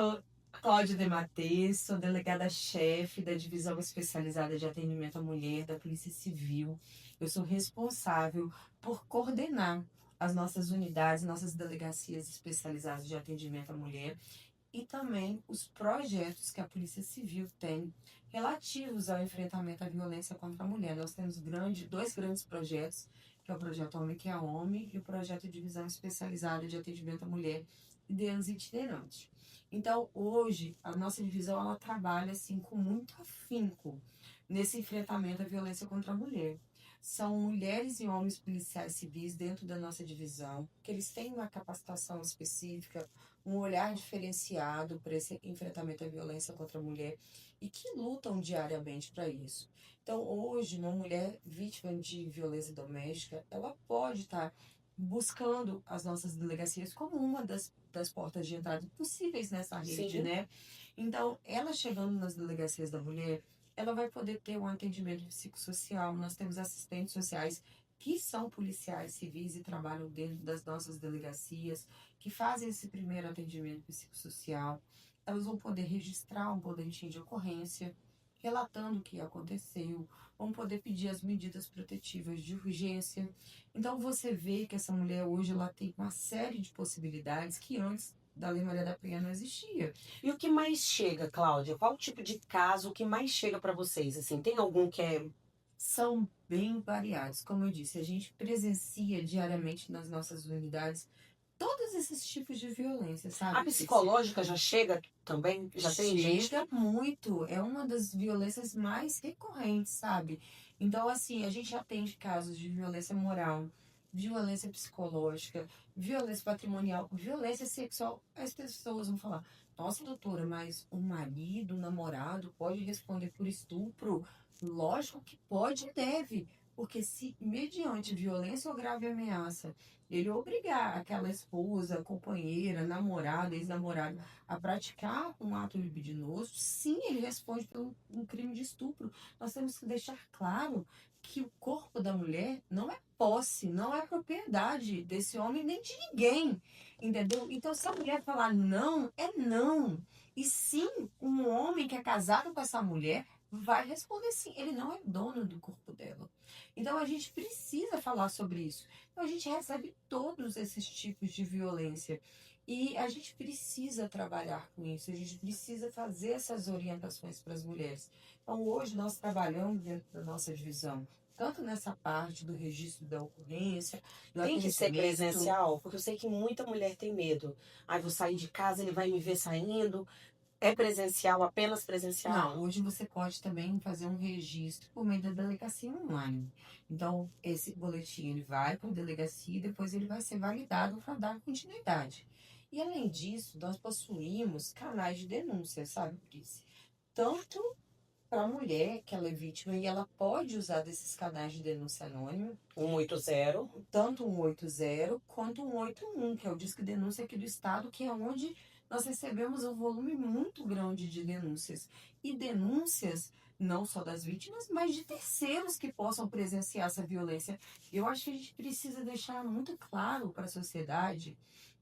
sou Cláudia Dematê, sou delegada-chefe da Divisão Especializada de Atendimento à Mulher da Polícia Civil. Eu sou responsável por coordenar as nossas unidades, nossas delegacias especializadas de atendimento à mulher e também os projetos que a Polícia Civil tem relativos ao enfrentamento à violência contra a mulher. Nós temos dois grandes projetos, que é o projeto Homem que é Homem e o projeto Divisão Especializada de Atendimento à Mulher e Denos Itinerantes. Então, hoje, a nossa divisão ela trabalha assim, com muito afinco nesse enfrentamento à violência contra a mulher. São mulheres e homens policiais civis dentro da nossa divisão, que eles têm uma capacitação específica, um olhar diferenciado para esse enfrentamento à violência contra a mulher e que lutam diariamente para isso. Então, hoje, uma mulher vítima de violência doméstica, ela pode estar buscando as nossas delegacias como uma das portas de entrada possíveis nessa rede, Sim. né? Então, ela chegando nas delegacias da mulher, ela vai poder ter um atendimento psicossocial. Nós temos assistentes sociais que são policiais civis e trabalham dentro das nossas delegacias, que fazem esse primeiro atendimento psicossocial. Elas vão poder registrar um boletim de ocorrência, relatando o que aconteceu, vão poder pedir as medidas protetivas de urgência. Então você vê que essa mulher hoje ela tem uma série de possibilidades que antes da Lei Maria da Penha não existia. E o que mais chega, Cláudia? Qual tipo de caso o que mais chega para vocês? Assim, tem algum que é... São bem variados. Como eu disse, a gente presencia diariamente nas nossas unidades todos esses tipos de violência, sabe? A psicológica já chega também? Já tem gente? Chega muito. É uma das violências mais recorrentes, sabe? Então, assim, a gente atende casos de violência moral, violência psicológica, violência patrimonial, violência sexual. As pessoas vão falar, nossa, doutora, mas o marido, o namorado pode responder por estupro? Lógico que pode e deve. Porque se, mediante violência ou grave ameaça, ele obrigar aquela esposa, companheira, namorada, ex-namorada, a praticar um ato libidinoso, sim, ele responde por um crime de estupro. Nós temos que deixar claro que o corpo da mulher não é posse, não é propriedade desse homem nem de ninguém, entendeu? Então, se a mulher falar não, é não. E sim, um homem que é casado com essa mulher vai responder sim. Ele não é dono do corpo dela. Então, a gente precisa falar sobre isso. Então, a gente recebe todos esses tipos de violência. E a gente precisa trabalhar com isso, a gente precisa fazer essas orientações para as mulheres. Então, hoje nós trabalhamos dentro da nossa divisão, tanto nessa parte do registro da ocorrência, do Tem que ser atendimento. presencial? Porque eu sei que muita mulher tem medo. Ai, vou sair de casa, ele vai me ver saindo. É presencial, apenas presencial? Não, hoje você pode também fazer um registro por meio da delegacia online. Então, esse boletim ele vai para a delegacia e depois ele vai ser validado para dar continuidade. E além disso, nós possuímos canais de denúncia, sabe, Pris? Tanto para a mulher que ela é vítima e ela pode usar desses canais de denúncia anônima, 180. tanto o 180 quanto o 181, que é o Disque Denúncia aqui do estado, que é onde nós recebemos um volume muito grande de denúncias. E denúncias não só das vítimas, mas de terceiros que possam presenciar essa violência. Eu acho que a gente precisa deixar muito claro para a sociedade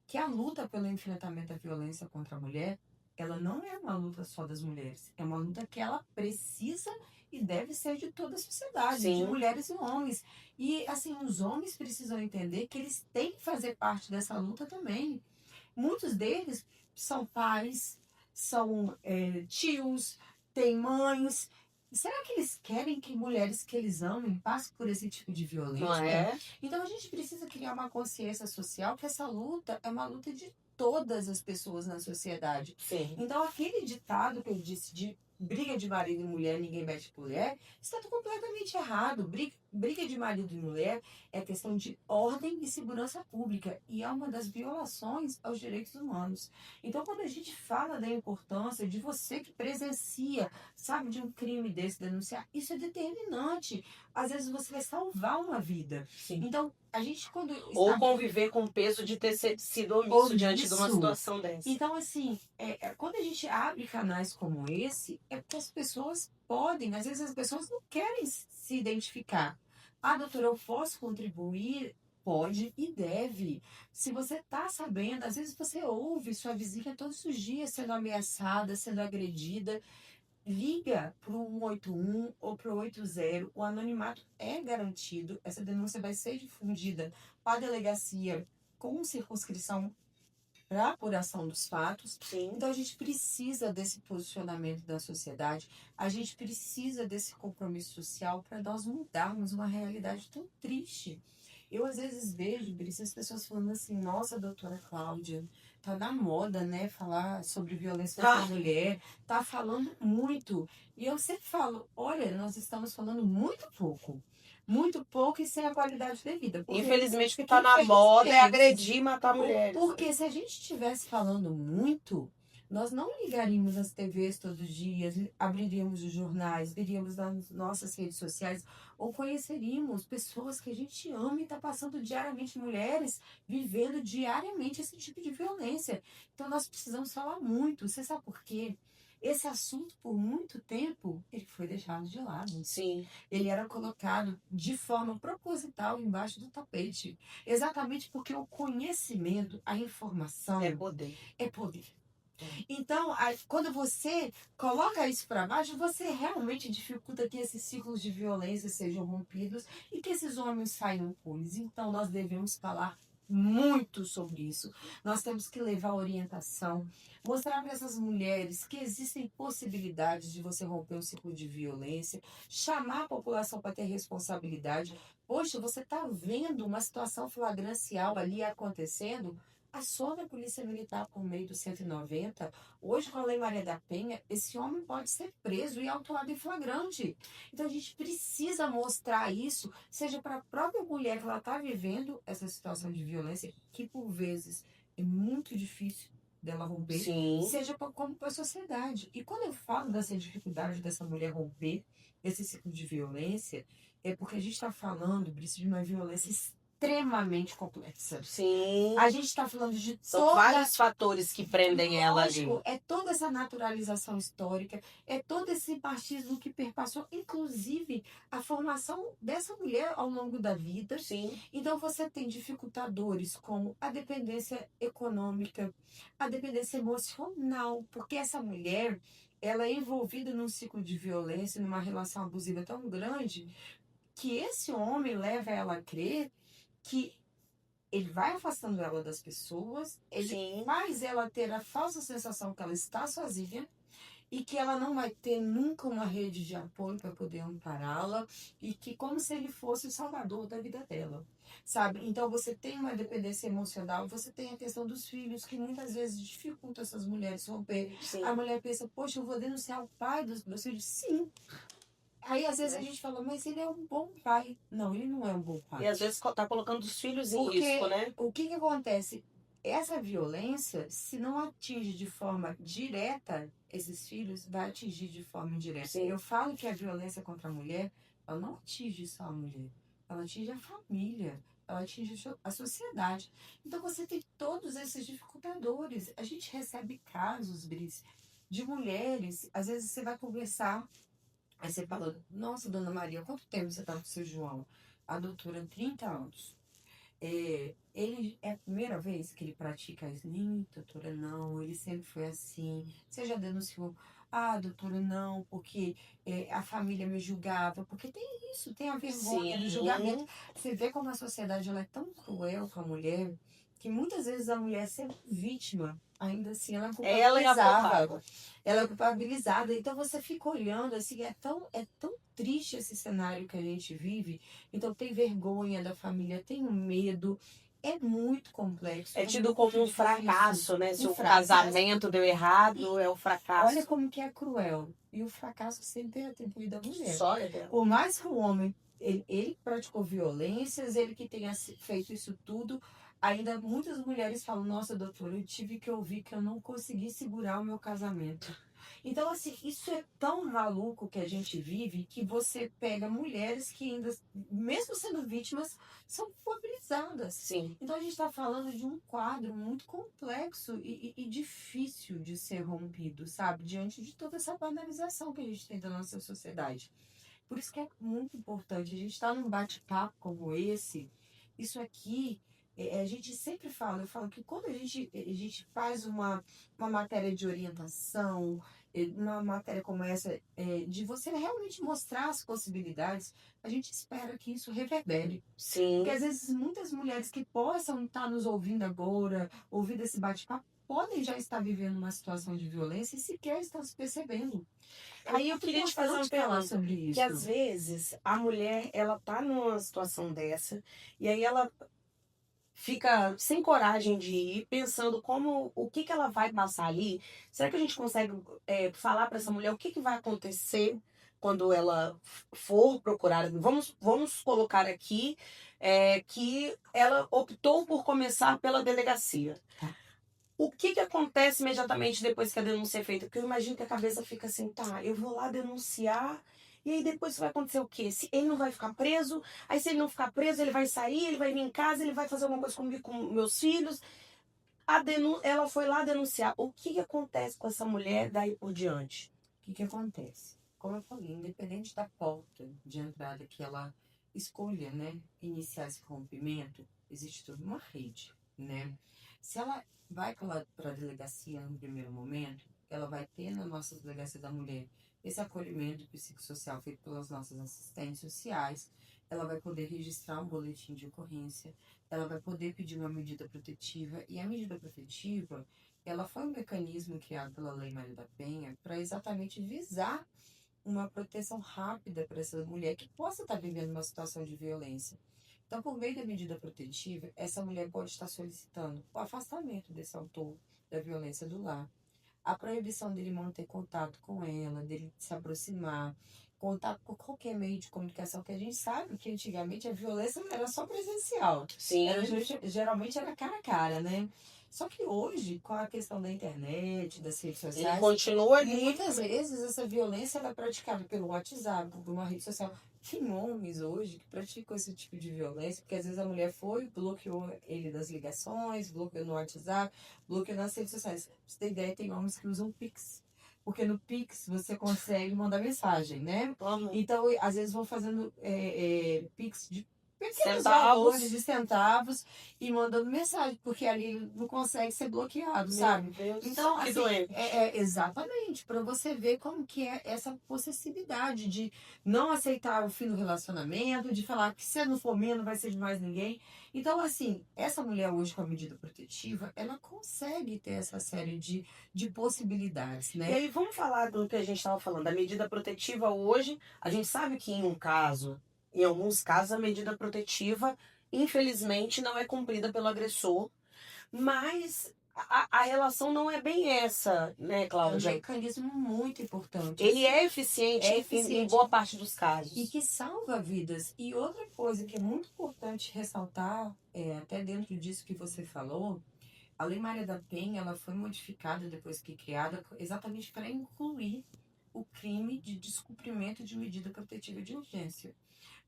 que a luta pelo enfrentamento à violência contra a mulher, ela não é uma luta só das mulheres, é uma luta que ela precisa e deve ser de toda a sociedade, Sim. de mulheres e homens. E, assim, os homens precisam entender que eles têm que fazer parte dessa luta também. Muitos deles são pais, são tios, têm mães. Será que eles querem que mulheres que eles amem passem por esse tipo de violência? Não é? Então a gente precisa criar uma consciência social que essa luta é uma luta de todas as pessoas na sociedade. Sim. Então aquele ditado que eu disse de briga de marido e mulher, ninguém mete colher, está completamente errado. Briga de marido e mulher é questão de ordem e segurança pública e é uma das violações aos direitos humanos. Então, quando a gente fala da importância de você que presencia, sabe, de um crime desse, denunciar, isso é determinante. Às vezes você vai salvar uma vida. Sim. Então, a gente quando... Ou conviver com o peso de ter sido omisso diante de uma situação dessa. Então, assim, quando a gente abre canais como esse, é porque as pessoas podem, às vezes as pessoas não querem se identificar. Ah, doutora, eu posso contribuir Pode e deve. Se você está sabendo, às vezes você ouve sua vizinha todos os dias sendo ameaçada, sendo agredida. Liga para o 181 ou para o 80. O anonimato é garantido. Essa denúncia vai ser difundida para a delegacia com circunscrição para apuração dos fatos. Sim. Então a gente precisa desse posicionamento da sociedade, a gente precisa desse compromisso social para nós mudarmos uma realidade tão triste. Eu às vezes vejo, Brice, as pessoas falando assim, nossa, doutora Cláudia, tá na moda, né, falar sobre violência contra a mulher, tá falando muito. E eu sempre falo, olha, nós estamos falando muito pouco e sem a qualidade devida. Infelizmente, o que está na moda é agredir e matar mulheres. Porque se a gente estivesse falando muito, nós não ligaríamos as TVs todos os dias, abriríamos os jornais, veríamos nas nossas redes sociais, ou conheceríamos pessoas que a gente ama e está passando diariamente, mulheres vivendo diariamente esse tipo de violência. Então nós precisamos falar muito. Você sabe por quê? Esse assunto, por muito tempo, ele foi deixado de lado. Sim. Ele era colocado de forma proposital embaixo do tapete. Exatamente porque o conhecimento, a informação... É poder. É poder. Então, quando você coloca isso para baixo, você realmente dificulta que esses ciclos de violência sejam rompidos e que esses homens saiam impunes. Então, nós devemos falar muito sobre isso. Nós temos que levar orientação, mostrar para essas mulheres que existem possibilidades de você romper um ciclo de violência, chamar a população para ter responsabilidade. Poxa, você está vendo uma situação flagrancial ali acontecendo? Aciona a Polícia Militar por meio do 190. Hoje, com a Lei Maria da Penha, esse homem pode ser preso e autuado em flagrante. Então, a gente precisa mostrar isso, seja para a própria mulher que ela está vivendo essa situação de violência, que por vezes é muito difícil dela romper, Sim. seja como para a sociedade. E quando eu falo dessa dificuldade dessa mulher romper esse ciclo de violência, é porque a gente está falando, Brice, de uma violência extremamente complexa. Sim. A gente está falando de São vários fatores que prendem ela ali. É toda essa naturalização histórica, é todo esse machismo que perpassou, inclusive, a formação dessa mulher ao longo da vida. Sim. Então, você tem dificultadores como a dependência econômica, a dependência emocional, porque essa mulher, ela é envolvida num ciclo de violência, numa relação abusiva tão grande, que esse homem leva ela a crer que ele vai afastando ela das pessoas, ele Sim. faz ela ter a falsa sensação que ela está sozinha e que ela não vai ter nunca uma rede de apoio para poder ampará-la e que como se ele fosse o salvador da vida dela, sabe? Então você tem uma dependência emocional, você tem a questão dos filhos que muitas vezes dificulta essas mulheres romper. Sim. A mulher pensa, poxa, eu vou denunciar o pai dos meus filhos? Sim. Aí, às vezes, a gente fala, mas ele é um bom pai. Não, ele não é um bom pai. E, às vezes, tá colocando os filhos em Porque risco, né? o que acontece? Essa violência, se não atinge de forma direta esses filhos, vai atingir de forma indireta. Sim. Eu falo que a violência contra a mulher, ela não atinge só a mulher. Ela atinge a família. Ela atinge a sociedade. Então, você tem todos esses dificultadores. A gente recebe casos, Brice, de mulheres. Às vezes, você vai conversar... Aí você fala, nossa, dona Maria, quanto tempo você está com o seu João? A doutora, 30 anos. Ele é a primeira vez que ele pratica isso? Nem, doutora, não, ele sempre foi assim. Você já denunciou? Ah, doutora, não, porque a família me julgava. Porque tem isso, tem a vergonha do julgamento. Você vê como a sociedade ela é tão cruel com a mulher, que muitas vezes a mulher sendo vítima, ainda assim ela é culpabilizada. Ela é culpabilizada. Então você fica olhando, assim, é tão triste esse cenário que a gente vive. Então tem vergonha da família, tem um medo. É muito complexo. É tido como um fracasso, né? Se o casamento deu errado, é um fracasso. Olha como que é cruel. E o fracasso sempre é atribuído à mulher. Só é dela. Por mais que o homem, ele praticou violências, ele que tenha feito isso tudo, ainda muitas mulheres falam, nossa, doutora, eu tive que ouvir que eu não consegui segurar o meu casamento. Então, assim, isso é tão maluco que a gente vive que você pega mulheres que ainda, mesmo sendo vítimas, são culpabilizadas. Sim. Então, a gente está falando de um quadro muito complexo e difícil de ser rompido, sabe? Diante de toda essa banalização que a gente tem da nossa sociedade. Por isso que é muito importante a gente estar num bate-papo como esse isso aqui, a gente sempre fala, eu falo que quando a gente faz uma matéria de orientação, uma matéria como essa, de você realmente mostrar as possibilidades, a gente espera que isso reverbere. Porque Sim. às vezes muitas mulheres que possam estar nos ouvindo agora, ouvindo esse bate-papo, podem já estar vivendo uma situação de violência e sequer estão se percebendo. É Aí eu muito queria te fazer uma importante falar pergunta, sobre que às isso. vezes a mulher, ela tá numa situação dessa, e aí ela fica sem coragem de ir, pensando como, o que que ela vai passar ali. Será que a gente consegue falar para essa mulher o que que vai acontecer quando ela for procurar? Vamos colocar aqui que ela optou por começar pela delegacia. Tá. O que que acontece imediatamente depois que a denúncia é feita? Porque eu imagino que a cabeça fica assim, tá, eu vou lá denunciar, e aí depois vai acontecer o quê? Se ele não vai ficar preso, aí se ele não ficar preso, ele vai sair, ele vai vir em casa, ele vai fazer alguma coisa comigo, com meus filhos. Ela foi lá denunciar. O que que acontece com essa mulher daí por diante? O que que acontece? Como eu falei, independente da porta de entrada que ela escolha, né, iniciar esse rompimento, existe toda uma rede, né? Se ela vai para a delegacia no primeiro momento, ela vai ter na nossa delegacia da mulher esse acolhimento psicossocial feito pelas nossas assistentes sociais, ela vai poder registrar um boletim de ocorrência, ela vai poder pedir uma medida protetiva, e a medida protetiva ela foi um mecanismo criado pela Lei Maria da Penha para exatamente visar uma proteção rápida para essa mulher que possa estar vivendo uma situação de violência. Então, por meio da medida protetiva, essa mulher pode estar solicitando o afastamento desse autor da violência do lar, a proibição dele manter contato com ela, dele se aproximar, contato por qualquer meio de comunicação, que a gente sabe que antigamente a violência não era só presencial, era, Sim, geralmente era cara a cara, né? Só que hoje, com a questão da internet, das redes ele sociais, continua ali. muitas vezes essa violência ela é praticada pelo WhatsApp, por uma rede social. Tem homens hoje que praticam esse tipo de violência, porque às vezes a mulher foi, bloqueou ele das ligações, bloqueou no WhatsApp, bloqueou nas redes sociais. Pra você ter ideia, tem homens que usam Pix. Porque no Pix você consegue mandar mensagem, né? Uhum. Então, às vezes vão fazendo Pix de pequenos Centavos. valores de centavos e mandando mensagem, porque ali não consegue ser bloqueado, sabe? Meu Deus, Então, que assim, doente. exatamente, para você ver como que é essa possessividade de não aceitar o fim do relacionamento, de falar que se não for minha, não vai ser de mais ninguém. Então, assim, essa mulher hoje com a medida protetiva, ela consegue ter essa série de possibilidades, E né? aí, vamos falar do que a gente estava falando, da medida protetiva hoje. A gente sabe que em alguns casos, a medida protetiva, infelizmente, não é cumprida pelo agressor, mas a relação não é bem essa, né, É um Cláudia? mecanismo muito importante. Ele Assim, é eficiente, é em eficiente boa parte dos e casos. que salva vidas. E outra coisa que é muito importante ressaltar, até dentro disso que você falou, a Lei Maria da Penha ela foi modificada depois que criada exatamente para incluir o crime de descumprimento de medida protetiva de urgência.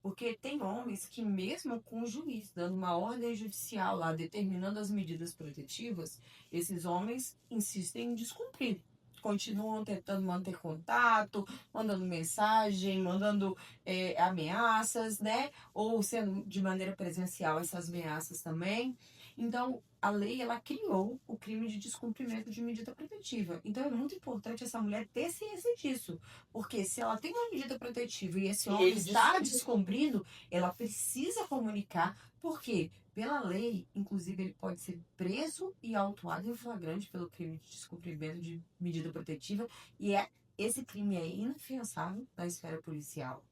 Porque tem homens que, mesmo com o juiz dando uma ordem judicial lá, determinando as medidas protetivas, esses homens insistem em descumprir. Continuam tentando manter contato, mandando mensagem, mandando ameaças, né? Ou sendo de maneira presencial essas ameaças também. Então, a lei ela criou o crime de descumprimento de medida protetiva. Então, é muito importante essa mulher ter ciência disso. Porque se ela tem uma medida protetiva e esse E homem ele está descobre. descumprindo, ela precisa comunicar, porque pela lei, inclusive, ele pode ser preso e autuado em flagrante pelo crime de descumprimento de medida protetiva, e esse crime é inafiançável na esfera policial.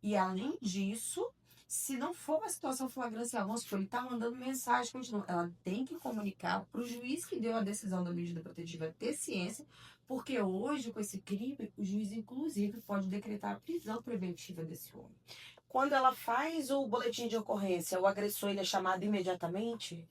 E além disso, se não for uma situação flagrancial, vamos supor, ele está mandando mensagem, continua, ela tem que comunicar para o juiz que deu a decisão da medida protetiva ter ciência, porque hoje, com esse crime, o juiz, inclusive, pode decretar a prisão preventiva desse homem. Quando ela faz o boletim de ocorrência, o agressor ele é chamado imediatamente?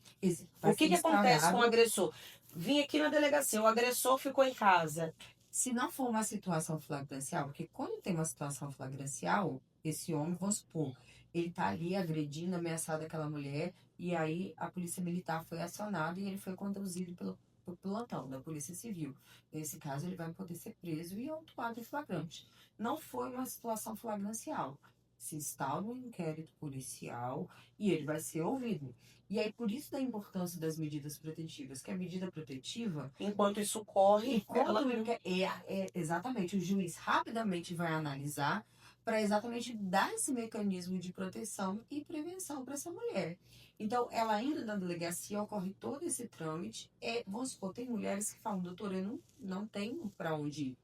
Vai O que ser que acontece com o instaurado. agressor? Vim aqui na delegacia, o agressor ficou em casa. Se não for uma situação flagrancial, porque quando tem uma situação flagrancial, esse homem, vamos supor, ele tá ali agredindo, ameaçando aquela mulher, e aí a polícia militar foi acionada e ele foi conduzido pelo pelotão da Polícia Civil. Nesse caso, ele vai poder ser preso e autuado em flagrante. Não foi uma situação flagrancial. se instala um inquérito policial e ele vai ser ouvido. E aí, por isso da importância das medidas protetivas, que a medida protetiva, Enquanto isso corre, ela enquanto exatamente, o juiz rapidamente vai analisar para exatamente dar esse mecanismo de proteção e prevenção para essa mulher. Então, ela indo na delegacia, ocorre todo esse trâmite. Vamos supor, tem mulheres que falam, doutora, eu não tenho para onde ir,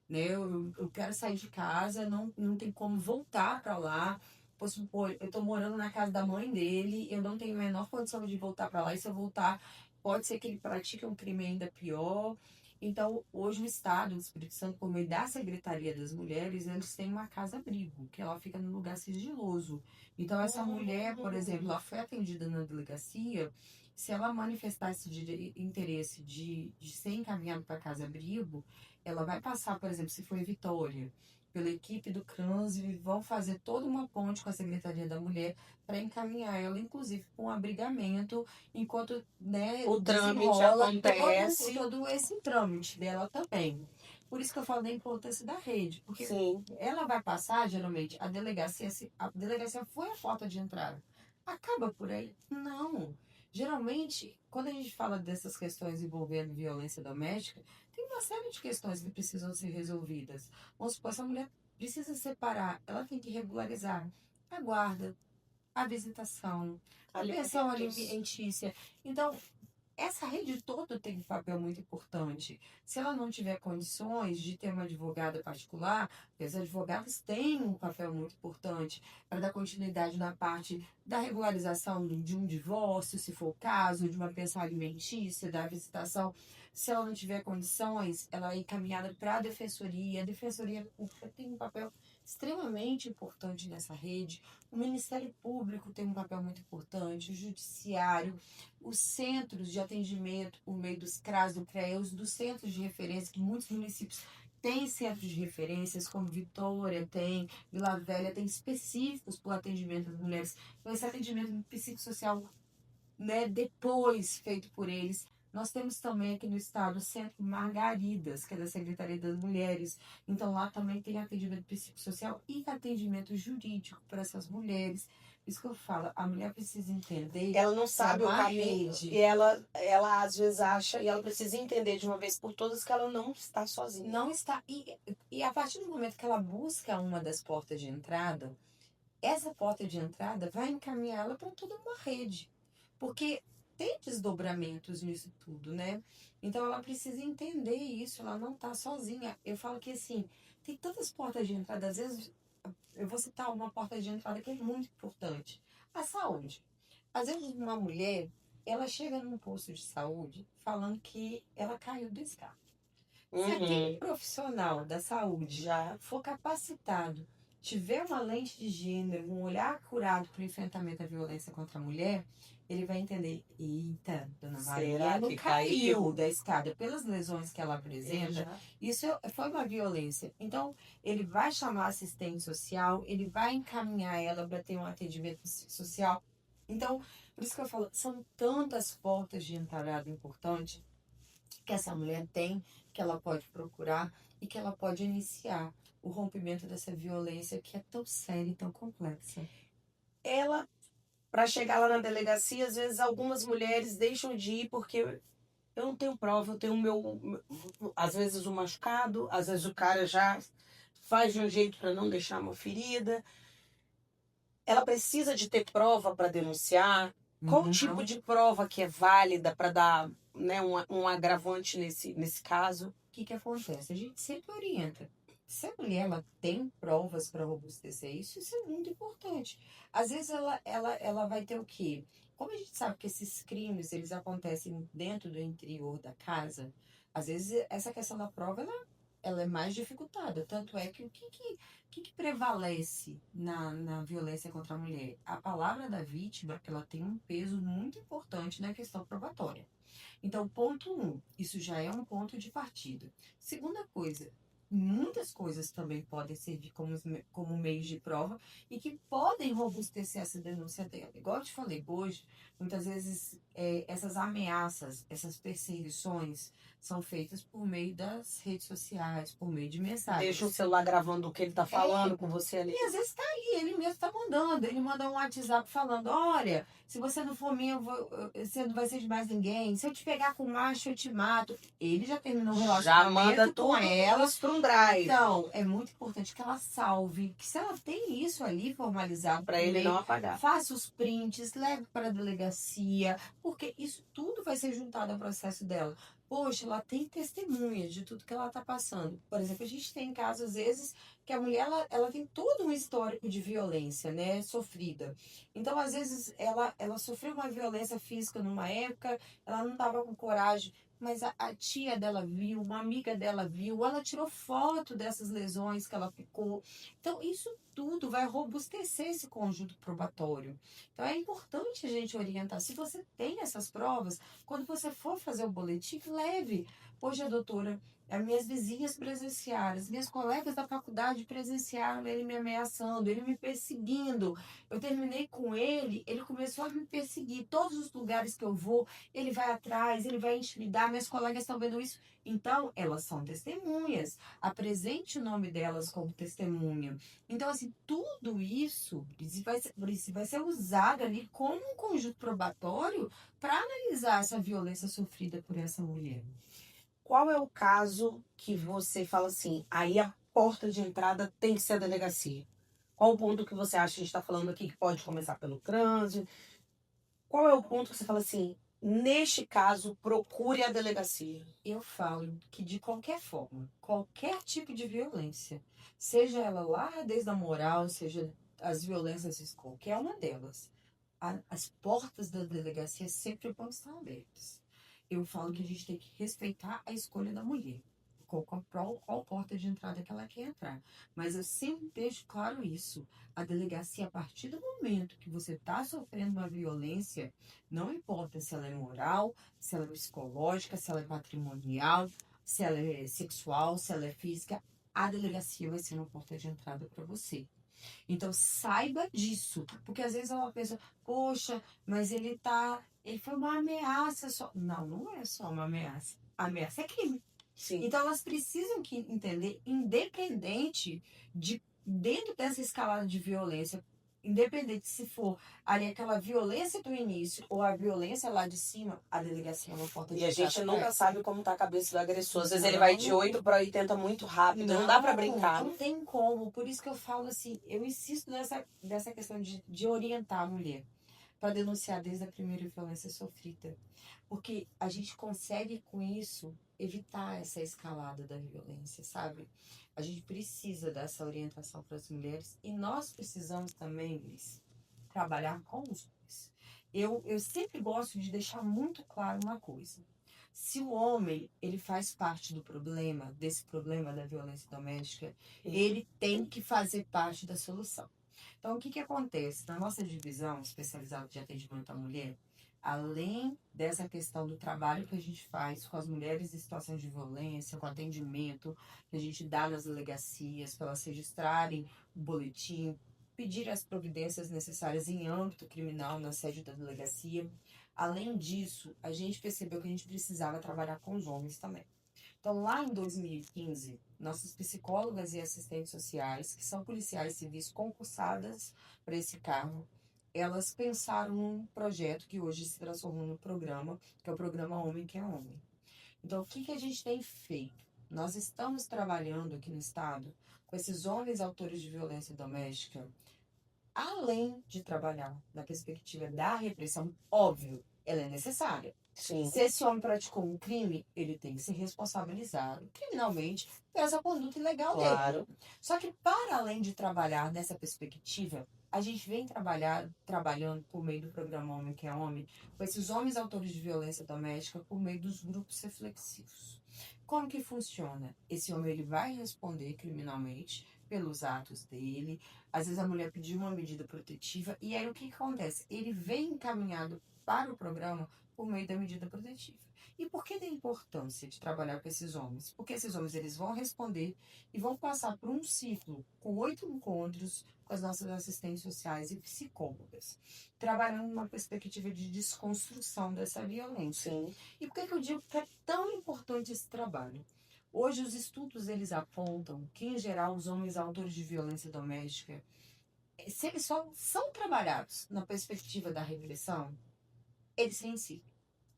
né? Eu quero sair de casa, não tem como voltar para lá. Posso supor, eu tô morando na casa da mãe dele, eu não tenho a menor condição de voltar para lá, e se eu voltar, pode ser que ele pratique um crime ainda pior. Então, hoje o Estado do Espírito Santo, por meio da Secretaria das Mulheres, eles têm uma casa-abrigo, que ela fica num lugar sigiloso. Então, essa mulher, por exemplo, ela foi atendida na delegacia, se ela manifestar esse interesse de ser encaminhada para casa-abrigo, ela vai passar, por exemplo, se for em Vitória, pela equipe do CRANS, e vão fazer toda uma ponte com a Secretaria da Mulher para encaminhar ela, inclusive, para um abrigamento, enquanto, né, o trâmite desenrola acontece. todo esse trâmite dela também. Por isso que eu falo da importância da rede, porque Sim. ela vai passar, geralmente, a delegacia foi a porta de entrada. Acaba por aí? Não. Geralmente, quando a gente fala dessas questões envolvendo violência doméstica, tem uma série de questões que precisam ser resolvidas. Vamos supor, essa mulher precisa separar, ela tem que regularizar a guarda, a visitação, a pensão Alimentos. alimentícia. Então, essa rede toda tem um papel muito importante. Se ela não tiver condições de ter uma advogada particular, porque os advogados têm um papel muito importante para dar continuidade na parte da regularização de um divórcio, se for o caso, de uma pensão alimentícia, da visitação. Se ela não tiver condições, ela é encaminhada para a defensoria. A defensoria pública tem um papel extremamente importante nessa rede. O Ministério Público tem um papel muito importante, o Judiciário, os centros de atendimento por meio dos CRAS, do CREAS, dos centros de referência, que muitos municípios têm centros de referências, como Vitória tem, Vila Velha tem específicos para o atendimento das mulheres. Então, esse atendimento psicossocial, né, depois feito por eles. Nós temos também aqui no estado o Centro Margaridas, que é da Secretaria das Mulheres. Então, lá também tem atendimento psicossocial e atendimento jurídico para essas mulheres. Isso que eu falo, a mulher precisa entender Ela não que sabe o uma caminho rede e ela às vezes acha e ela precisa entender de uma vez por todas que ela não está sozinha. não está. E a partir do momento que ela busca uma das portas de entrada, essa porta de entrada vai encaminhá-la para toda uma rede. Porque tem desdobramentos nisso tudo, né? Então ela precisa entender isso, ela não está sozinha. Eu falo que assim, tem tantas portas de entrada, às vezes eu vou citar uma porta de entrada que é muito importante. A saúde. Às vezes uma mulher, ela chega num posto de saúde falando que ela caiu do escada. Se aquele profissional da saúde Já. for capacitado, tiver uma lente de gênero, um olhar curado para o enfrentamento da violência contra a mulher, ele vai entender: eita, dona Maria Será não que caiu da escada pelas lesões que ela apresenta. Já. Isso foi uma violência. Então, ele vai chamar assistente social, ele vai encaminhar ela para ter um atendimento social. Então, por isso que eu falo, são tantas portas de entrada importantes que essa mulher tem, que ela pode procurar e que ela pode iniciar o rompimento dessa violência que é tão séria e tão complexa. Ela, para chegar lá na delegacia, às vezes algumas mulheres deixam de ir porque eu não tenho prova, eu tenho às vezes o machucado, às vezes o cara já faz de um jeito para não deixar uma ferida. Ela precisa de ter prova para denunciar. Qual o tipo de prova que é válida para dar, né, um agravante nesse caso? O que acontece? A gente sempre orienta. Se a mulher ela tem provas para robustecer isso é muito importante. Às vezes ela vai ter o quê? Como a gente sabe que esses crimes eles acontecem dentro do interior da casa, às vezes essa questão da prova ela é mais dificultada. Tanto é que o que prevalece na violência contra a mulher? A palavra da vítima ela tem um peso muito importante na questão probatória. Então, ponto 1, isso já é um ponto de partida. Segunda coisa, muitas coisas também podem servir como meios de prova e que podem robustecer essa denúncia dela. Igual eu te falei hoje, muitas vezes essas ameaças, essas perseguições são feitas por meio das redes sociais, por meio de Deixa o mensagens. celular gravando o que ele tá falando com você ali. E às vezes tá aí, ele mesmo tá mandando. Ele manda um WhatsApp falando: olha, se você não for minha, você não vai ser de mais ninguém. Se eu te pegar com macho, eu te mato. Ele já terminou o Já manda relacionamento com tudo ela. isso para um drive. Então, é muito importante que ela salve. Que se ela tem isso ali formalizado Para ele não apagar. faça os prints, leve para a delegacia, porque isso tudo vai ser juntado ao processo dela. Poxa, ela tem testemunhas de tudo que ela está passando. Por exemplo, a gente tem casos, às vezes, que a mulher ela tem todo um histórico de violência, né, sofrida. Então, às vezes, ela sofreu uma violência física numa época, ela não estava com coragem, mas a tia dela viu, uma amiga dela viu, ela tirou foto dessas lesões que ela ficou. Então, isso tudo vai robustecer esse conjunto probatório. Então, é importante a gente orientar. Se você tem essas provas, quando você for fazer o boletim, leve. Poxa, doutora, as minhas vizinhas presenciaram, as minhas colegas da faculdade presenciaram ele me ameaçando, ele me perseguindo. Eu terminei com ele começou a me perseguir. Todos os lugares que eu vou, ele vai atrás, ele vai intimidar. Minhas colegas estão vendo isso. Então, elas são testemunhas. Apresente o nome delas como testemunha. Então, assim, tudo isso vai ser usado ali como um conjunto probatório para analisar essa violência sofrida por essa mulher. Qual é o caso que você fala assim, aí a porta de entrada tem que ser a delegacia? Qual o ponto que você acha que a gente está falando aqui que pode começar pelo trânsito? Qual é o ponto que você fala assim, neste caso, procure a delegacia? Eu falo que de qualquer forma, qualquer tipo de violência, seja ela lá desde a moral, seja as violências, qualquer uma delas, as portas da delegacia sempre vão estar abertas. Eu falo que a gente tem que respeitar a escolha da mulher. Qual porta de entrada que ela quer entrar. Mas eu sempre deixo claro isso. A delegacia, a partir do momento que você está sofrendo uma violência, não importa se ela é moral, se ela é psicológica, se ela é patrimonial, se ela é sexual, se ela é física, a delegacia vai ser uma porta de entrada para você. Então saiba disso, porque às vezes ela pensa, poxa, mas ele foi uma ameaça só. Não, não é só uma ameaça. A ameaça é crime. Sim. Então elas precisam que entender, independente de dentro dessa escalada de violência, independente se for ali aquela violência do início ou a violência lá de cima, a delegacia é uma porta de E a gente entrada. nunca sabe como tá a cabeça do agressor. Às vezes ele Não. vai de 8 para 80 muito rápido. Não dá para brincar. Não tem como. Por isso que eu falo assim, eu insisto nessa questão de orientar a mulher para denunciar desde a primeira violência sofrida. Porque a gente consegue, com isso, evitar essa escalada da violência, sabe? A gente precisa dessa orientação para as mulheres e nós precisamos também, Liz, trabalhar com os homens. Eu sempre gosto de deixar muito claro uma coisa. Se o homem ele faz parte do problema, desse problema da violência doméstica, ele tem que fazer parte da solução. Então, o que acontece? Na nossa divisão especializada de atendimento à mulher, além dessa questão do trabalho que a gente faz com as mulheres em situação de violência, com atendimento que a gente dá nas delegacias para elas registrarem o boletim, pedir as providências necessárias em âmbito criminal na sede da delegacia. Além disso, a gente percebeu que a gente precisava trabalhar com os homens também. Então, lá em 2015, nossas psicólogas e assistentes sociais, que são policiais civis concursadas para esse cargo, elas pensaram num projeto que hoje se transformou no programa, que é o programa Homem que é Homem. Então, o que a gente tem feito? Nós estamos trabalhando aqui no Estado com esses homens autores de violência doméstica, além de trabalhar na perspectiva da repressão, óbvio, ela é necessária. Sim. Se esse homem praticou um crime, ele tem que ser responsabilizado criminalmente por essa conduta ilegal dele. Claro. Só que, para além de trabalhar nessa perspectiva, a gente vem trabalhando por meio do programa Homem que é Homem, com esses homens autores de violência doméstica, por meio dos grupos reflexivos. Como que funciona? Esse homem ele vai responder criminalmente pelos atos dele. Às vezes a mulher pediu uma medida protetiva e aí o que acontece? Ele vem encaminhado para o programa por meio da medida protetiva. E por que da importância de trabalhar com esses homens? Porque esses homens eles vão responder e vão passar por um ciclo com 8 encontros com as nossas assistentes sociais e psicólogas, trabalhando numa perspectiva de desconstrução dessa violência. Sim. E por que eu digo que é tão importante esse trabalho? Hoje os estudos eles apontam que, em geral, os homens autores de violência doméstica, se eles só são trabalhados na perspectiva da repressão, eles têm si.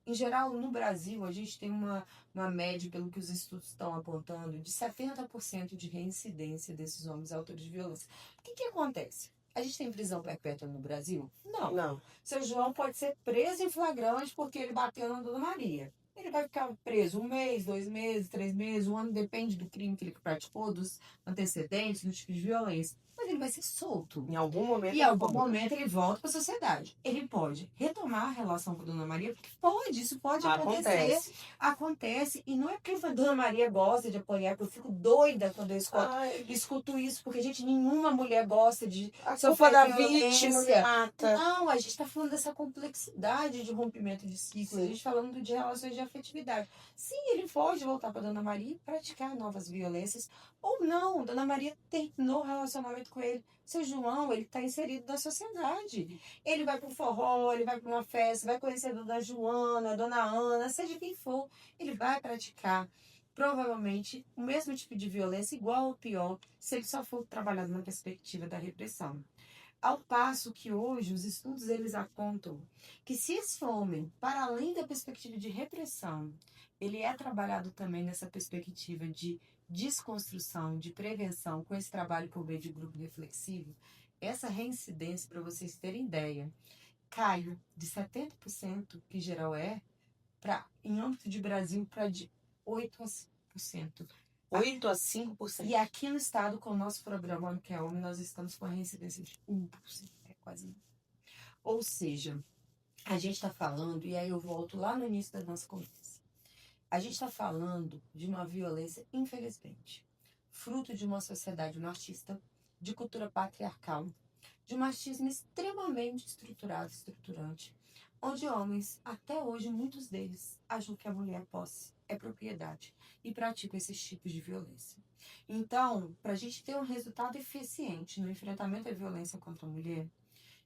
Em geral, no Brasil, a gente tem uma média, pelo que os estudos estão apontando, de 70% de reincidência desses homens autores de violência. O que acontece? A gente tem prisão perpétua no Brasil? Não. Não. Seu João pode ser preso em flagrante porque ele bateu na Dona Maria. Ele vai ficar preso 1 mês, 2 meses, 3 meses, 1 ano, depende do crime que ele praticou, dos antecedentes, do tipo de violência. Mas ele vai ser solto. Em algum momento. E em algum momento ele volta para a sociedade. Ele pode retomar a relação com a Dona Maria, porque pode, isso pode acontecer. Acontece. E não é porque a Dona Maria gosta de apanhar, porque eu fico doida quando eu escuto isso, porque, gente, nenhuma mulher gosta de sofrer da vítima, mata. Não, a gente está falando dessa complexidade de rompimento de ciclo, a gente está falando de relações de afetividade. Sim, ele pode voltar para Dona Maria e praticar novas violências, ou não, Dona Maria terminou o relacionamento com ele. Seu João, ele está inserido na sociedade. Ele vai para um forró, ele vai para uma festa, vai conhecer a Dona Joana, a Dona Ana, seja quem for. Ele vai praticar, provavelmente, o mesmo tipo de violência, igual ou pior, se ele só for trabalhado na perspectiva da repressão. Ao passo que hoje os estudos eles apontam que se esse homem, para além da perspectiva de repressão, ele é trabalhado também nessa perspectiva de desconstrução, de prevenção, com esse trabalho por meio de grupo reflexivo, essa reincidência, para vocês terem ideia, cai de 70%, que geral é, em âmbito de Brasil, para de 8% a 5%. 8 a 5%. E aqui no estado, com o nosso programa, que é homem, nós estamos com a reincidência de 1%. É quase nada. Ou seja, a gente está falando, e aí eu volto lá no início da nossa conversa, a gente está falando de uma violência, infelizmente, fruto de uma sociedade machista, de cultura patriarcal, de um machismo extremamente estruturado, estruturante, onde homens, até hoje, muitos deles, acham que a mulher é posse, é propriedade, e praticam esses tipos de violência. Então, para a gente ter um resultado eficiente no enfrentamento da violência contra a mulher,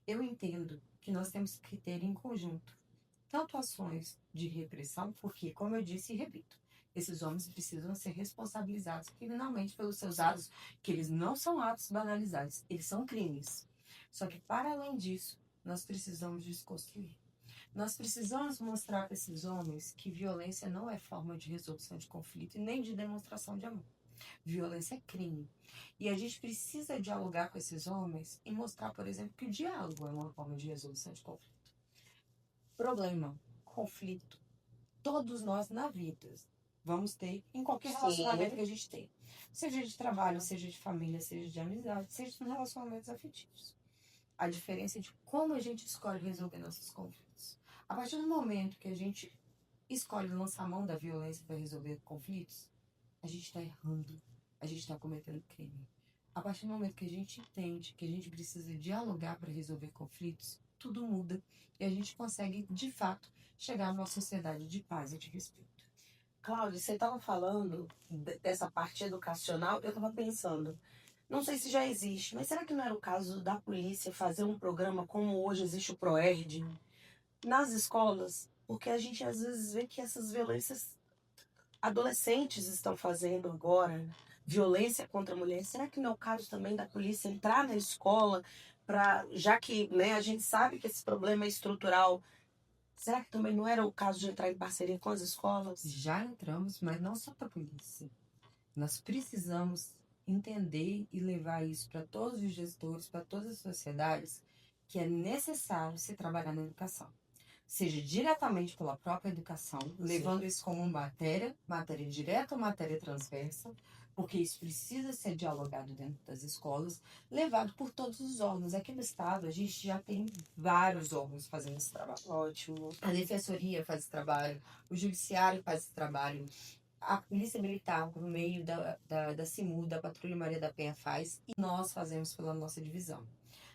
eu entendo que nós temos que ter em conjunto tanto ações de repressão, porque, como eu disse e repito, esses homens precisam ser responsabilizados criminalmente pelos seus atos, que eles não são atos banalizados, eles são crimes. Só que, para além disso, nós precisamos desconstruir. Nós precisamos mostrar para esses homens que violência não é forma de resolução de conflito e nem de demonstração de amor. Violência é crime. E a gente precisa dialogar com esses homens e mostrar, por exemplo, que o diálogo é uma forma de resolução de conflito. Problema, conflito, todos nós na vida vamos ter em qualquer relacionamento que a gente tem. Seja de trabalho, seja de família, seja de amizade, seja de relacionamentos afetivos. A diferença é de como a gente escolhe resolver nossos conflitos. A partir do momento que a gente escolhe lançar a mão da violência para resolver conflitos, a gente está errando, a gente está cometendo crime. A partir do momento que a gente entende que a gente precisa dialogar para resolver conflitos, tudo muda e a gente consegue, de fato, chegar numa sociedade de paz e de respeito. Cláudia, você estava falando dessa parte educacional, eu estava pensando, não sei se já existe, mas será que não era o caso da polícia fazer um programa como hoje existe o ProERD nas escolas? Porque a gente às vezes vê que essas violências adolescentes estão fazendo agora, violência contra a mulher. Será que não é o caso também da polícia entrar na escola, já que, né, a gente sabe que esse problema é estrutural? Será que também não era o caso de entrar em parceria com as escolas? Já entramos, mas não só para a polícia. Nós precisamos entender e levar isso para todos os gestores, para todas as sociedades, que é necessário se trabalhar na educação. Seja diretamente pela própria educação, levando isso como matéria direta ou matéria transversa, porque isso precisa ser dialogado dentro das escolas, levado por todos os órgãos. Aqui no estado, a gente já tem vários órgãos fazendo esse trabalho. Ótimo. A Defensoria faz esse trabalho, o Judiciário faz esse trabalho, a Polícia Militar, por meio da CIMU, da Patrulha Maria da Penha, faz, e nós fazemos pela nossa divisão.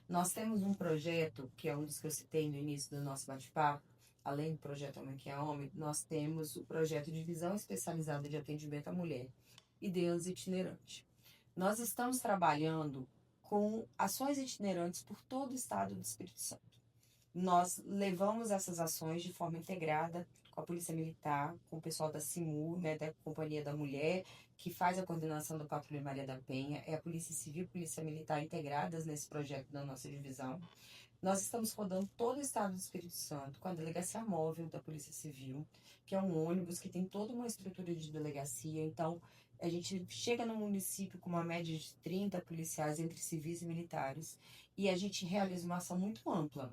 Nós temos um projeto, que é um dos que eu citei no início do nosso bate-papo, além do projeto Homem que é Homem, nós temos o projeto Divisão Especializada de Atendimento à Mulher e Deus Itinerante. Nós estamos trabalhando com ações itinerantes por todo o estado do Espírito Santo. Nós levamos essas ações de forma integrada com a Polícia Militar, com o pessoal da CIMU, né, da Companhia da Mulher, que faz a coordenação do Patrulha Maria da Penha, é a Polícia Civil e Polícia Militar integradas nesse projeto da nossa divisão. Nós estamos rodando todo o estado do Espírito Santo com a Delegacia Móvel da Polícia Civil, que é um ônibus que tem toda uma estrutura de delegacia. Então, a gente chega no município com uma média de 30 policiais entre civis e militares e a gente realiza uma ação muito ampla,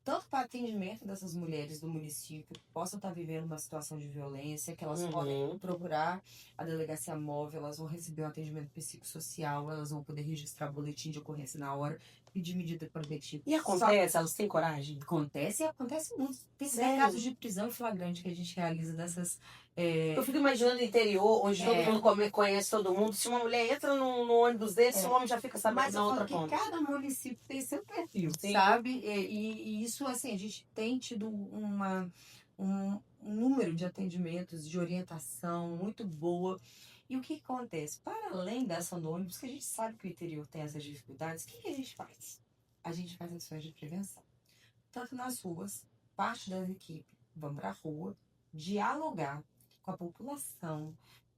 tanto para atendimento dessas mulheres do município que possam estar vivendo uma situação de violência, que elas podem procurar a delegacia móvel, elas vão receber um atendimento psicossocial, elas vão poder registrar boletim de ocorrência na hora, pedir medida protetiva. E acontece? Elas têm coragem? Acontece e acontece muito. Tem Sério? casos de prisão em flagrante que a gente realiza dessas... Eu fico imaginando o interior, onde todo mundo conhece todo mundo. Se uma mulher entra no ônibus desse, o homem já fica sabendo Mas na eu outra falo que ponta. cada município tem seu perfil, Sim. sabe? E isso, assim, a gente tem tido um número de atendimentos, de orientação muito boa. E o que acontece? Para além da ação do ônibus, que a gente sabe que o interior tem essas dificuldades, o que a gente faz? A gente faz ações de prevenção. Tanto nas ruas, parte da equipe vão para a rua, dialogar com a população.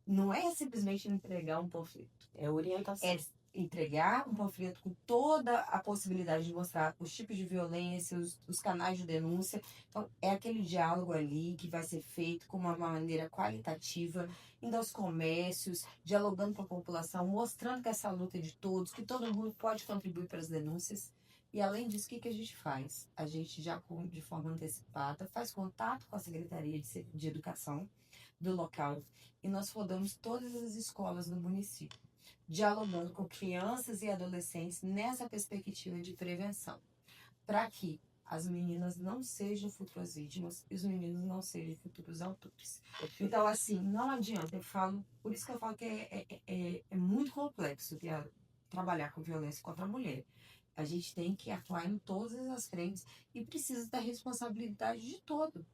Não é simplesmente entregar um panfleto. É orientação. É entregar um panfleto com toda a possibilidade de mostrar os tipos de violência, os canais de denúncia. Então, é aquele diálogo ali que vai ser feito com uma maneira qualitativa, indo aos comércios, dialogando com a população, mostrando que essa luta é de todos, que todo mundo pode contribuir para as denúncias. E, além disso, o que a gente faz? A gente já, de forma antecipada, faz contato com a Secretaria de Educação do local e nós rodamos todas as escolas do município, dialogando com crianças e adolescentes nessa perspectiva de prevenção, para que as meninas não sejam futuras vítimas e os meninos não sejam futuros autores. Então, assim, não adianta, por isso que eu falo que é muito complexo trabalhar com violência contra a mulher. A gente tem que atuar em todas as frentes e precisa da responsabilidade de todos.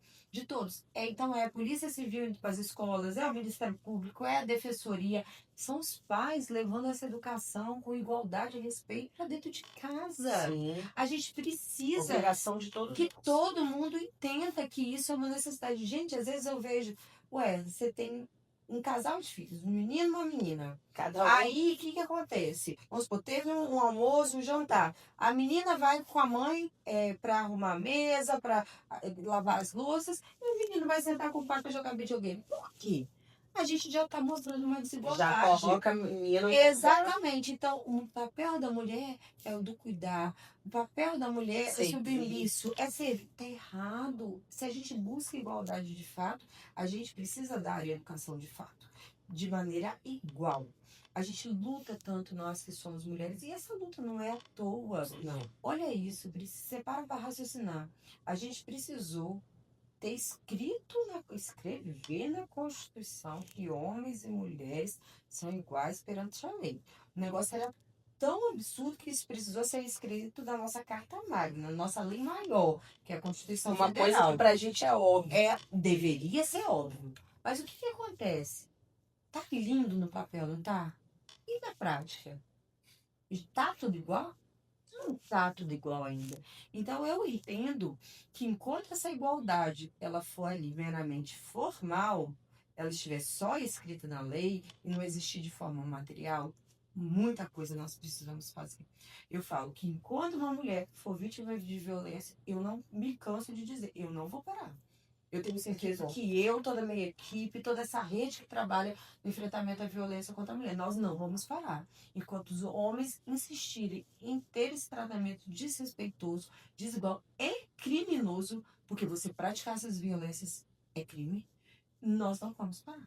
Então, é a Polícia Civil indo para as escolas, é o Ministério Público, é a Defensoria, são os pais levando essa educação com igualdade e respeito para dentro de casa. Sim. A gente precisa Obrigação de todos. que todo mundo entenda que isso é uma necessidade. Gente, às vezes eu vejo, você tem um casal de filhos, um menino e uma menina. Cada um. Aí, o que acontece? Vamos supor, teve um almoço, um jantar. A menina vai com a mãe para arrumar a mesa, para lavar as louças, e o menino vai sentar com o pai para jogar videogame. Por quê? A gente já está mostrando uma desigualdade. Já coloca a menina... Exatamente. Então, o papel da mulher é o do cuidar. O papel da mulher é Servir. submisso. É ser. Tá errado. Se a gente busca igualdade de fato, a gente precisa dar a educação de fato. De maneira igual. A gente luta tanto, nós que somos mulheres, e essa luta não é à toa. Não. Olha isso, você para raciocinar. A gente precisou ter escrever na Constituição que homens e mulheres são iguais perante a lei. O negócio era tão absurdo que isso precisou ser escrito na nossa Carta Magna, na nossa lei maior, que é a Constituição Uma Federal. coisa que pra gente é óbvio. Deveria ser óbvio. Mas o que acontece? Tá lindo no papel, não tá? E na prática? Tá tudo igual? Não tá tudo igual ainda. Então, eu entendo que enquanto essa igualdade ela for ali meramente formal, ela estiver só escrita na lei e não existir de forma material, muita coisa nós precisamos fazer. Eu falo que enquanto uma mulher for vítima de violência, eu não me canso de dizer, eu não vou parar. Eu tenho certeza que eu, toda a minha equipe, toda essa rede que trabalha no enfrentamento à violência contra a mulher, nós não vamos parar. Enquanto os homens insistirem em ter esse tratamento desrespeitoso, desigual e criminoso, porque você praticar essas violências é crime, nós não vamos parar.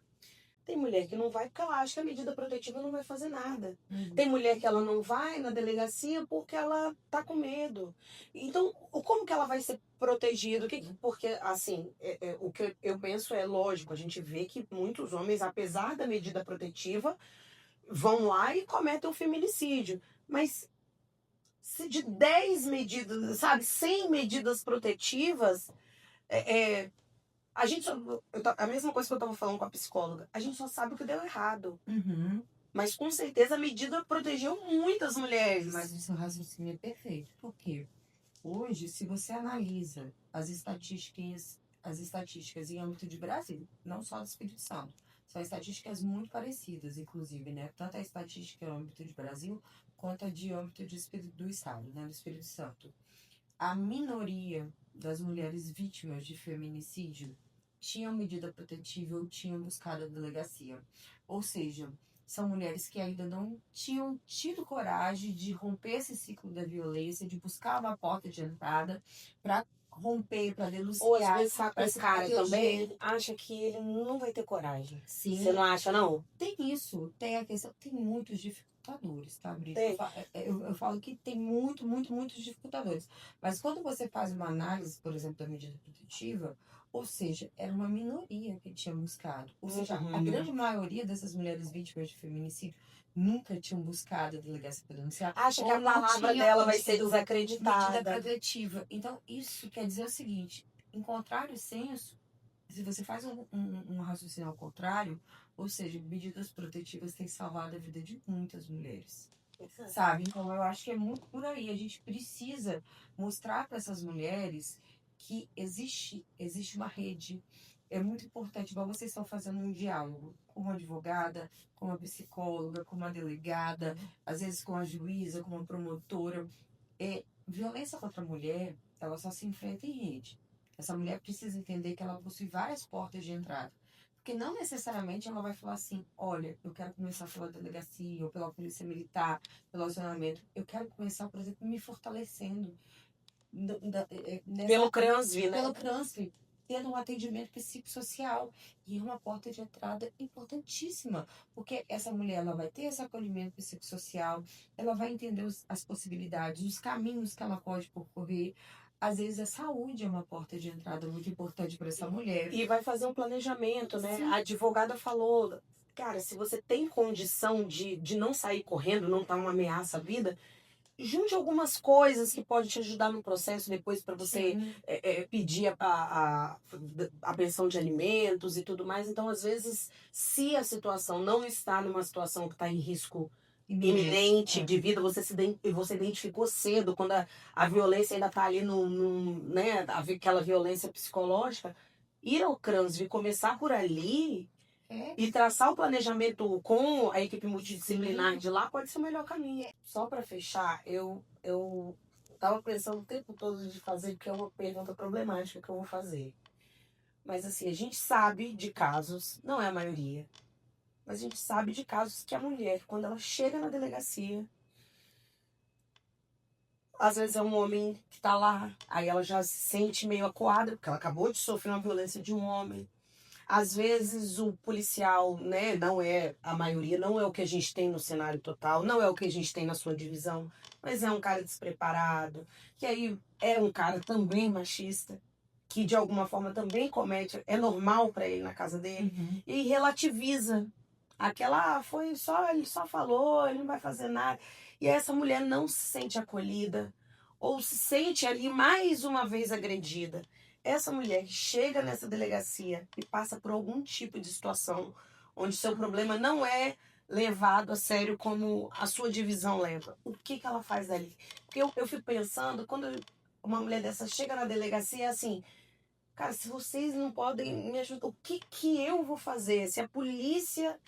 Tem mulher que não vai porque ela acha que a medida protetiva não vai fazer nada. Uhum. Tem mulher que ela não vai na delegacia porque ela tá com medo. Então, como que ela vai ser protegida? Porque, assim, o que eu penso é lógico. A gente vê que muitos homens, apesar da medida protetiva, vão lá e cometem o feminicídio. Mas se de 10 medidas, 100 medidas protetivas... É, é, a gente só, a mesma coisa que eu tava falando com a psicóloga, a gente só sabe o que deu errado. Uhum. Mas com certeza a medida protegeu muitas mulheres. Mas o seu raciocínio é perfeito. Por quê? Hoje, se você analisa as estatísticas em âmbito de Brasil, não só do Espírito Santo, são estatísticas muito parecidas, inclusive, né? Tanto a estatística em âmbito de Brasil, quanto a de âmbito do Estado, né? Do Espírito Santo. A minoria das mulheres vítimas de feminicídio tinham medida protetiva ou tinham buscado a delegacia. Ou seja, são mulheres que ainda não tinham tido coragem de romper esse ciclo da violência, de buscar uma porta de entrada para romper, para Ou às denunciar, vezes sabe para o se cara proteger. também acha que ele não vai ter coragem. Você Sim, não acha, não? tem isso, tem a questão, tem muitos dificultadores, tá, Brito? Tem. Eu falo que tem muitos dificultadores. Mas quando você faz uma análise, por exemplo, da medida protetiva, ou seja, era uma minoria que tinha buscado. Ou seja, a grande maioria dessas mulheres vítimas de feminicídio nunca tinham buscado a delegacia para denunciar, Acha que ou a não palavra tinham dela vai ser tido medida desacreditada. protetiva. Então, isso quer dizer o seguinte, em contrário senso, se você faz um raciocínio ao contrário, ou seja, medidas protetivas têm salvado a vida de muitas mulheres. Sabe? Então eu acho que é muito por aí. A gente precisa mostrar para essas mulheres que existe uma rede. É muito importante, igual vocês estão fazendo um diálogo com uma advogada, com uma psicóloga, com uma delegada, às vezes com a juíza, com uma promotora. Violência contra a mulher, ela só se enfrenta em rede. Essa mulher precisa entender que ela possui várias portas de entrada. Porque não necessariamente ela vai falar assim, olha, eu quero começar pela delegacia, ou pela polícia militar, pelo acionamento. Eu quero começar, por exemplo, me fortalecendo Pelo CRANSV, né? pelo CRANSV, tendo um atendimento psicossocial. E é uma porta de entrada importantíssima, porque essa mulher ela vai ter esse acolhimento psicossocial, ela vai entender as possibilidades, os caminhos que ela pode percorrer. Às vezes a saúde é uma porta de entrada muito importante para essa mulher. E vai fazer um planejamento, né? Sim. A advogada falou, cara, se você tem condição de não sair correndo, não tá uma ameaça à vida, junte algumas coisas que pode te ajudar no processo depois para você Sim. pedir a pensão de alimentos e tudo mais. Então, às vezes, se a situação não está numa situação que está em risco iminente de vida, você identificou cedo, quando a violência ainda está ali né, aquela violência psicológica, ir ao CRANSV e começar por ali e traçar o planejamento com a equipe multidisciplinar de lá pode ser o melhor caminho. Só para fechar, eu tava pensando o tempo todo de fazer, porque é uma pergunta problemática que eu vou fazer. Mas assim, a gente sabe de casos, não é a maioria, mas a gente sabe de casos que a mulher, quando ela chega na delegacia, às vezes é um homem que tá lá, aí ela já se sente meio acuada, porque ela acabou de sofrer uma violência de um homem. Às vezes o policial, né, não é a maioria, não é o que a gente tem no cenário total, não é o que a gente tem na sua divisão, mas é um cara despreparado, que aí é um cara também machista, que de alguma forma também comete, é normal para ele na casa dele, e relativiza. Aquela, foi só, ele só falou, ele não vai fazer nada. E essa mulher não se sente acolhida, ou se sente ali mais uma vez agredida. Essa mulher que chega nessa delegacia e passa por algum tipo de situação onde seu problema não é levado a sério como a sua divisão leva, o que ela faz ali? Porque eu fico pensando, quando uma mulher dessa chega na delegacia, é assim, cara, se vocês não podem me ajudar, o que eu vou fazer? Se a polícia...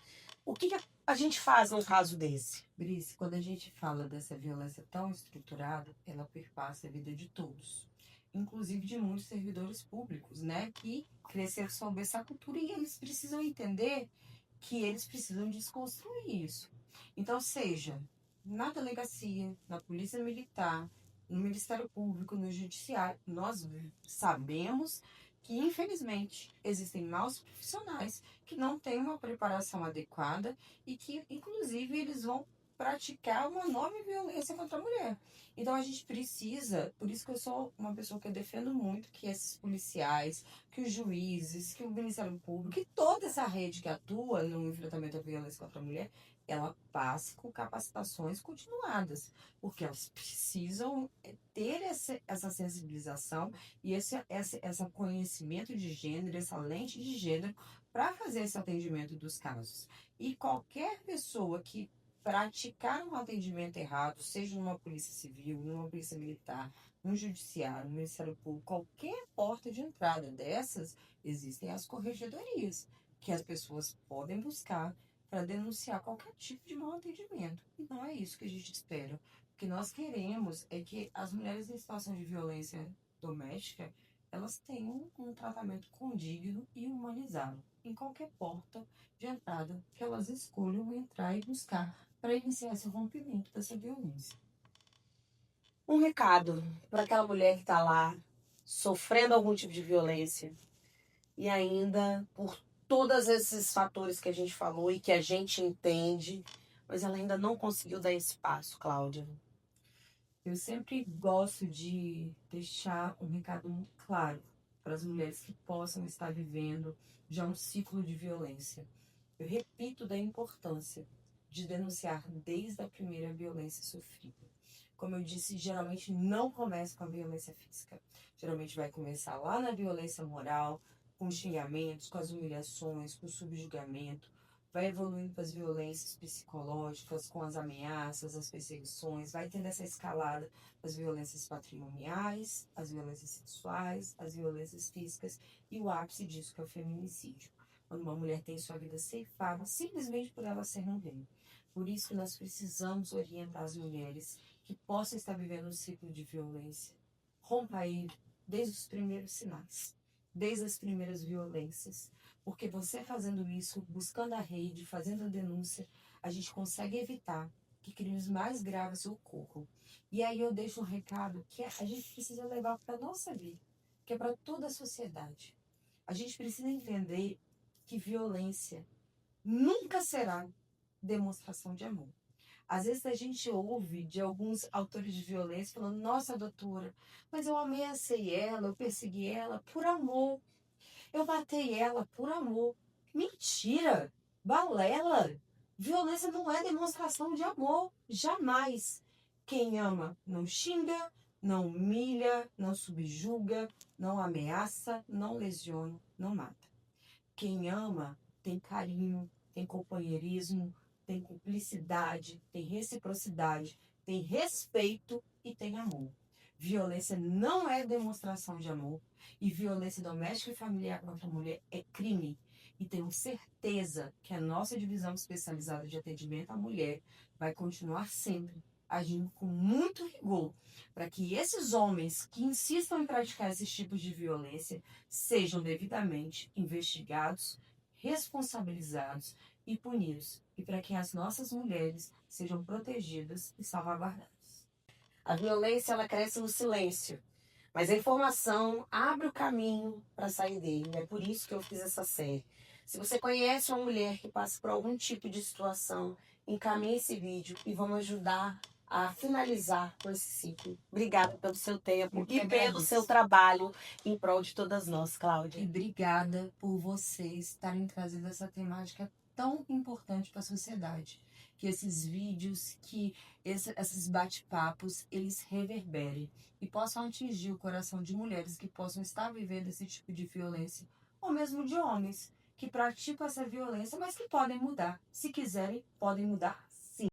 O que a gente faz num caso desse? Brice, quando a gente fala dessa violência tão estruturada, ela perpassa a vida de todos, inclusive de muitos servidores públicos, né, que cresceram sob essa cultura e eles precisam entender que eles precisam desconstruir isso. Então, seja na delegacia, na polícia militar, no Ministério Público, no Judiciário, nós sabemos que, infelizmente, existem maus profissionais que não têm uma preparação adequada e que, inclusive, eles vão praticar uma enorme violência contra a mulher. Então a gente precisa, por isso que eu sou uma pessoa que eu defendo muito que esses policiais, que os juízes, que o Ministério Público, que toda essa rede que atua no enfrentamento à violência contra a mulher, ela passe com capacitações continuadas, porque elas precisam ter essa sensibilização e esse conhecimento de gênero, essa lente de gênero, para fazer esse atendimento dos casos. E qualquer pessoa que praticar um atendimento errado, seja numa polícia civil, numa polícia militar, no judiciário, no Ministério Público, qualquer porta de entrada dessas, existem as corregedorias, que as pessoas podem buscar para denunciar qualquer tipo de mau atendimento. E não é isso que a gente espera. O que nós queremos é que as mulheres em situação de violência doméstica, elas tenham um tratamento condigno e humanizado em qualquer porta de entrada que elas escolham entrar e buscar para iniciar esse rompimento dessa violência. Um recado para aquela mulher que está lá sofrendo algum tipo de violência e ainda por todos esses fatores que a gente falou e que a gente entende, mas ela ainda não conseguiu dar esse passo, Cláudia. Eu sempre gosto de deixar um recado claro para as mulheres que possam estar vivendo já um ciclo de violência. Eu repito da importância de denunciar desde a primeira violência sofrida. Como eu disse, geralmente não começa com a violência física. Geralmente vai começar lá na violência moral, com os xingamentos, com as humilhações, com o subjugamento. Vai evoluindo para as violências psicológicas, com as ameaças, as perseguições. Vai tendo essa escalada das violências patrimoniais, as violências sexuais, as violências físicas e o ápice disso, que é o feminicídio. Quando uma mulher tem sua vida ceifada simplesmente por ela ser mulher. Por isso que nós precisamos orientar as mulheres que possam estar vivendo um ciclo de violência. Rompa ele desde os primeiros sinais, desde as primeiras violências. Porque você fazendo isso, buscando a rede, fazendo a denúncia, a gente consegue evitar que crimes mais graves ocorram. E aí eu deixo um recado que a gente precisa levar para a nossa vida, que é para toda a sociedade. A gente precisa entender que violência nunca será demonstração de amor. Às vezes a gente ouve de alguns autores de violência falando: nossa, doutora, mas eu ameacei ela, eu persegui ela por amor. Eu matei ela por amor. Mentira! Balela! Violência não é demonstração de amor. Jamais. Quem ama não xinga, não humilha, não subjuga, não ameaça, não lesiona, não mata. Quem ama tem carinho, tem companheirismo, tem cumplicidade, tem reciprocidade, tem respeito e tem amor. Violência não é demonstração de amor e violência doméstica e familiar contra a mulher é crime. E tenho certeza que a nossa divisão especializada de atendimento à mulher vai continuar sempre agindo com muito rigor para que esses homens que insistam em praticar esses tipos de violência sejam devidamente investigados, responsabilizados e punidos, e para que as nossas mulheres sejam protegidas e salvaguardadas. A violência, ela cresce no silêncio, mas a informação abre o caminho para sair dele. É por isso que eu fiz essa série. Se você conhece uma mulher que passa por algum tipo de situação, encaminhe esse vídeo e vamos ajudar a finalizar com esse ciclo. Obrigada pelo seu tempo e pelo seu trabalho em prol de todas nós, Cláudia. E obrigada por vocês estarem trazendo essa temática tão importante para a sociedade. Que esses vídeos, que esses bate-papos, eles reverberem e possam atingir o coração de mulheres que possam estar vivendo esse tipo de violência, ou mesmo de homens que praticam essa violência, mas que podem mudar. Se quiserem, podem mudar